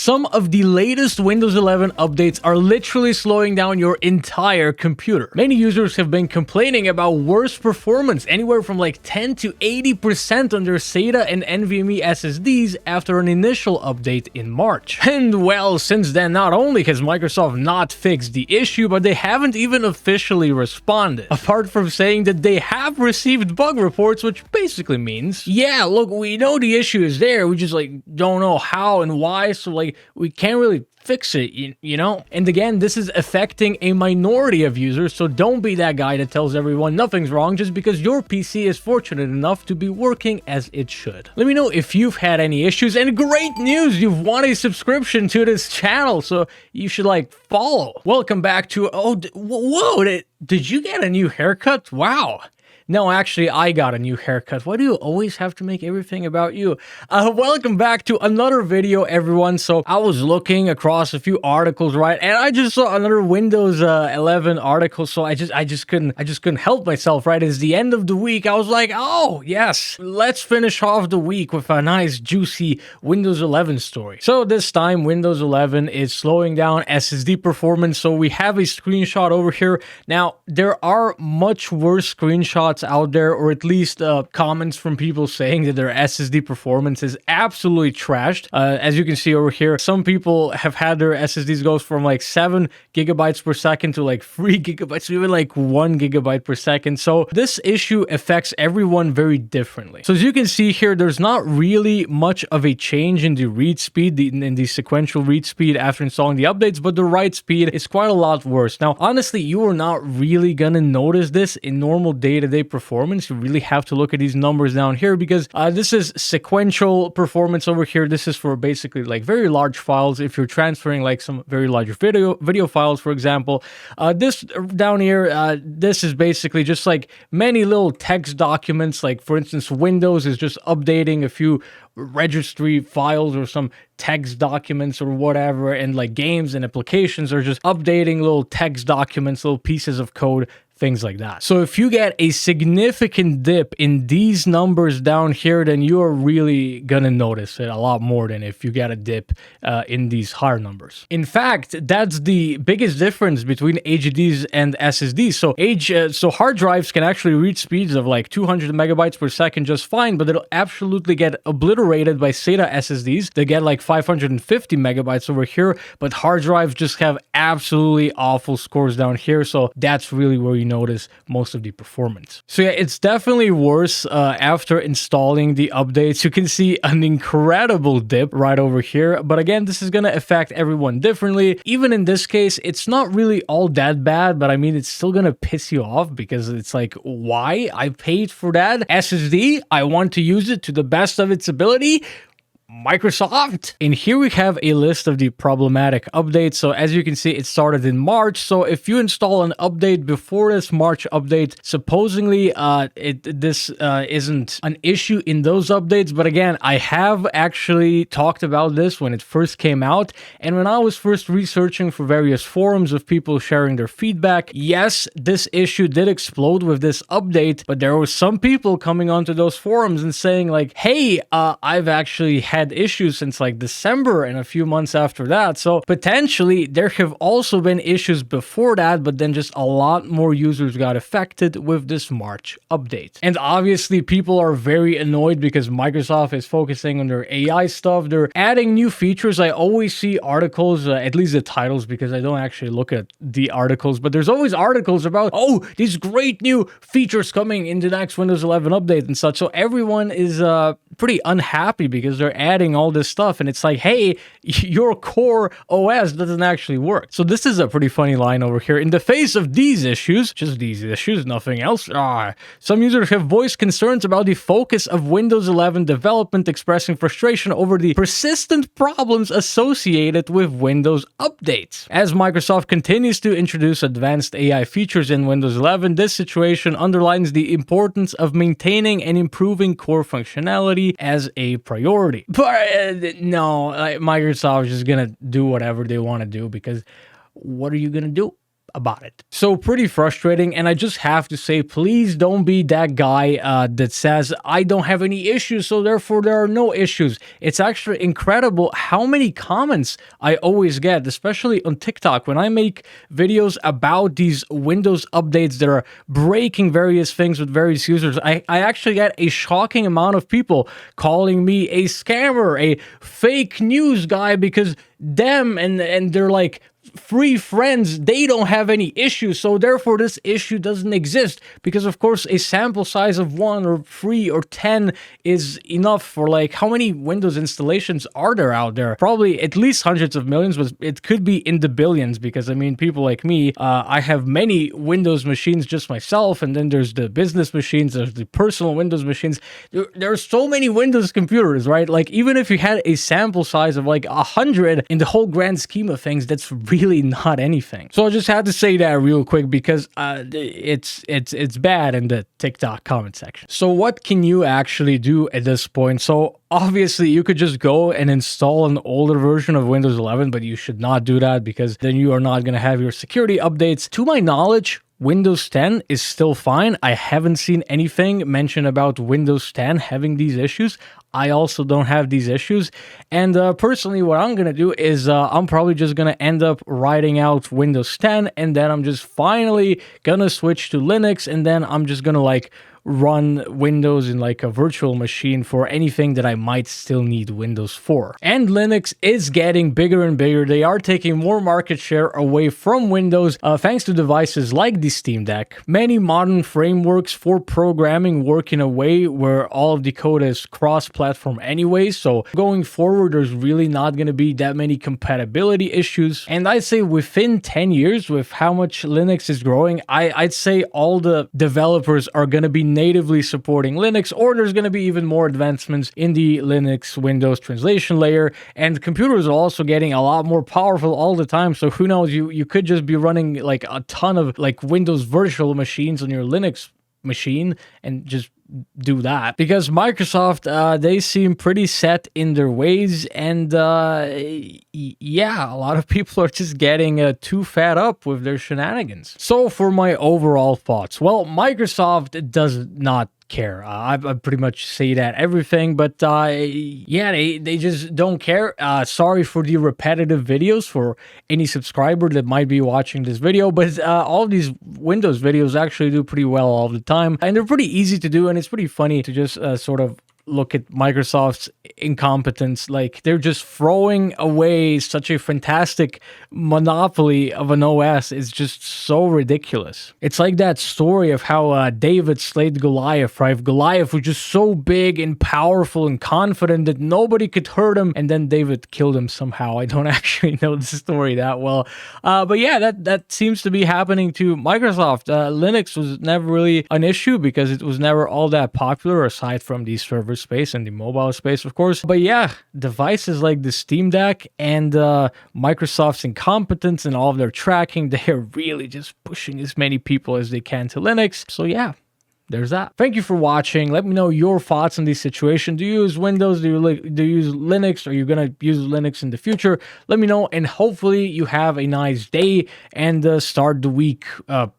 Some of the latest Windows 11 updates are literally slowing down your entire computer. Many users have been complaining about worse performance, anywhere from like 10 to 80% on their SATA and NVMe SSDs after an initial update in March. And well, since then, not only has Microsoft not fixed the issue, but they haven't even officially responded, apart from saying that they have received bug reports, which basically means, yeah, look, we know the issue is there, we just don't know how and why, so we can't really fix it, you know? And again, this is affecting a minority of users, so don't be that guy that tells everyone nothing's wrong just because your PC is fortunate enough to be working as it should. Let me know if you've had any issues, and great news, you've won a subscription to this channel, so you should follow. Welcome back to, whoa, did you get a new haircut? Wow. No, actually, I got a new haircut. Why do you always have to make everything about you? Welcome back to another video, everyone. So I was looking across a few articles, right? And I just saw another Windows 11 article. So I just couldn't help myself, right? It's the end of the week. I was like, oh, yes, let's finish off the week with a nice, juicy Windows 11 story. So this time, Windows 11 is slowing down SSD performance. So we have a screenshot over here. Now, there are much worse screenshots out there, or at least comments from people saying that their SSD performance is absolutely trashed. As you can see over here, some people have had their SSDs go from 7 gigabytes per second to 3 gigabytes, even 1 gigabyte per second. So this issue affects everyone very differently. So as you can see here, there's not really much of a change in the read speed, in the sequential read speed after installing the updates, but the write speed is quite a lot worse. Now, honestly, you are not really gonna notice this in normal day-to-day performance. You really have to look at these numbers down here because this is sequential performance over here. This is for basically very large files. If you're transferring some very large video files, for example, this down here, this is basically just many little text documents. For instance, Windows is just updating a few registry files or some text documents or whatever, and games and applications are just updating little text documents, little pieces of code, things like that. So if you get a significant dip in these numbers down here, then you're really gonna notice it a lot more than if you get a dip in these higher numbers. In fact, that's the biggest difference between HDDs and SSDs. So hard drives can actually reach speeds of 200 megabytes per second just fine, but it'll absolutely get obliterated by SATA SSDs. They get 550 megabytes over here, but hard drives just have absolutely awful scores down here. So that's really where you notice most of the performance. So yeah, it's definitely worse after installing the updates. You can see an incredible dip right over here, but again, this is going to affect everyone differently. Even in this case, it's not really all that bad, but I mean, it's still going to piss you off because it's why? I paid for that SSD, I want to use it to the best of its ability. Microsoft. And here we have a list of the problematic updates. So as you can see, it started in March. So if you install an update before this March update, supposedly this isn't an issue in those updates. But again, I have actually talked about this when it first came out. And when I was first researching for various forums of people sharing their feedback, yes, this issue did explode with this update, but there were some people coming onto those forums and saying hey, I've actually had issues since December and a few months after that. So potentially there have also been issues before that, but then just a lot more users got affected with this March update. And obviously people are very annoyed because Microsoft is focusing on their AI stuff. They're adding new features. I always see articles, at least the titles, because I don't actually look at the articles, but there's always articles about, oh, these great new features coming in the next Windows 11 update and such. So everyone is pretty unhappy because they're adding all this stuff, and it's hey, your core OS doesn't actually work. So this is a pretty funny line over here. In the face of these issues, just these issues, nothing else, some users have voiced concerns about the focus of Windows 11 development, expressing frustration over the persistent problems associated with Windows updates. As Microsoft continues to introduce advanced AI features in Windows 11, this situation underlines the importance of maintaining and improving core functionality as a priority. But no, Microsoft is just gonna do whatever they want to do because what are you gonna do? about it. So pretty frustrating, and I just have to say, please don't be that guy that says I don't have any issues, so therefore there are no issues. It's actually incredible how many comments I always get, especially on TikTok when I make videos about these Windows updates that are breaking various things with various users. I actually get a shocking amount of people calling me a scammer, a fake news guy, because them and they're like free friends, they don't have any issues, so therefore this issue doesn't exist, because of course a sample size of 1 or 3 or 10 is enough for, like, how many Windows installations are there out there? Probably at least hundreds of millions, but it could be in the billions, because I mean, people like me, I have many Windows machines just myself, and then there's the business machines, there's the personal Windows machines. There are so many Windows computers, right? Like, even if you had a sample size of like 100, in the whole grand scheme of things, that's really not anything. So I just had to say that real quick, because it's bad in the TikTok comment section. So what can you actually do at this point? So obviously you could just go and install an older version of Windows 11, but you should not do that, because then you are not going to have your security updates. To my knowledge, Windows 10 is still fine. I haven't seen anything mentioned about Windows 10 having these issues. I also don't have these issues. And personally, what I'm going to do is I'm probably just going to end up writing out Windows 10, and then I'm just finally going to switch to Linux, and then I'm just going to like run Windows in like a virtual machine for anything that I might still need Windows for. And Linux is getting bigger and bigger. They are taking more market share away from Windows thanks to devices like the Steam Deck. Many modern frameworks for programming work in a way where all of the code is cross-platform anyway, so going forward there's really not going to be that many compatibility issues. And I'd say within 10 years, with how much Linux is growing, I'd say all the developers are going to be natively supporting Linux, or there's going to be even more advancements in the Linux Windows translation layer, and computers are also getting a lot more powerful all the time. So who knows, you could just be running like a ton of like Windows virtual machines on your Linux machine and just do that, because Microsoft, they seem pretty set in their ways, and yeah, a lot of people are just getting too fed up with their shenanigans. So for my overall thoughts, well, Microsoft does not care. I pretty much say that everything, but yeah, they just don't care. Sorry for the repetitive videos for any subscriber that might be watching this video, but all these Windows videos actually do pretty well all the time, and they're pretty easy to do, and it's pretty funny to just sort of look at Microsoft's incompetence. Like, they're just throwing away such a fantastic monopoly of an OS. It's just so ridiculous. It's like that story of how David slayed Goliath, right? Goliath was just so big and powerful and confident that nobody could hurt him, and then David killed him somehow. I don't actually know the story that well. But yeah, that seems to be happening to Microsoft. Linux was never really an issue because it was never all that popular, aside from the server space and the mobile space, of course. But yeah, devices like the Steam Deck and Microsoft's incompetence and all of their tracking, they're really just pushing as many people as they can to Linux. So yeah, there's that. Thank you for watching. Let me know your thoughts on this situation. Do you use Windows? Do you use Linux? Are you going to use Linux in the future? Let me know, and hopefully you have a nice day and start the week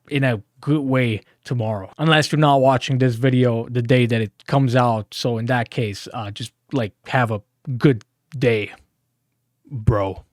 in a good way tomorrow, unless you're not watching this video the day that it comes out. So in that case, just like have a good day, bro.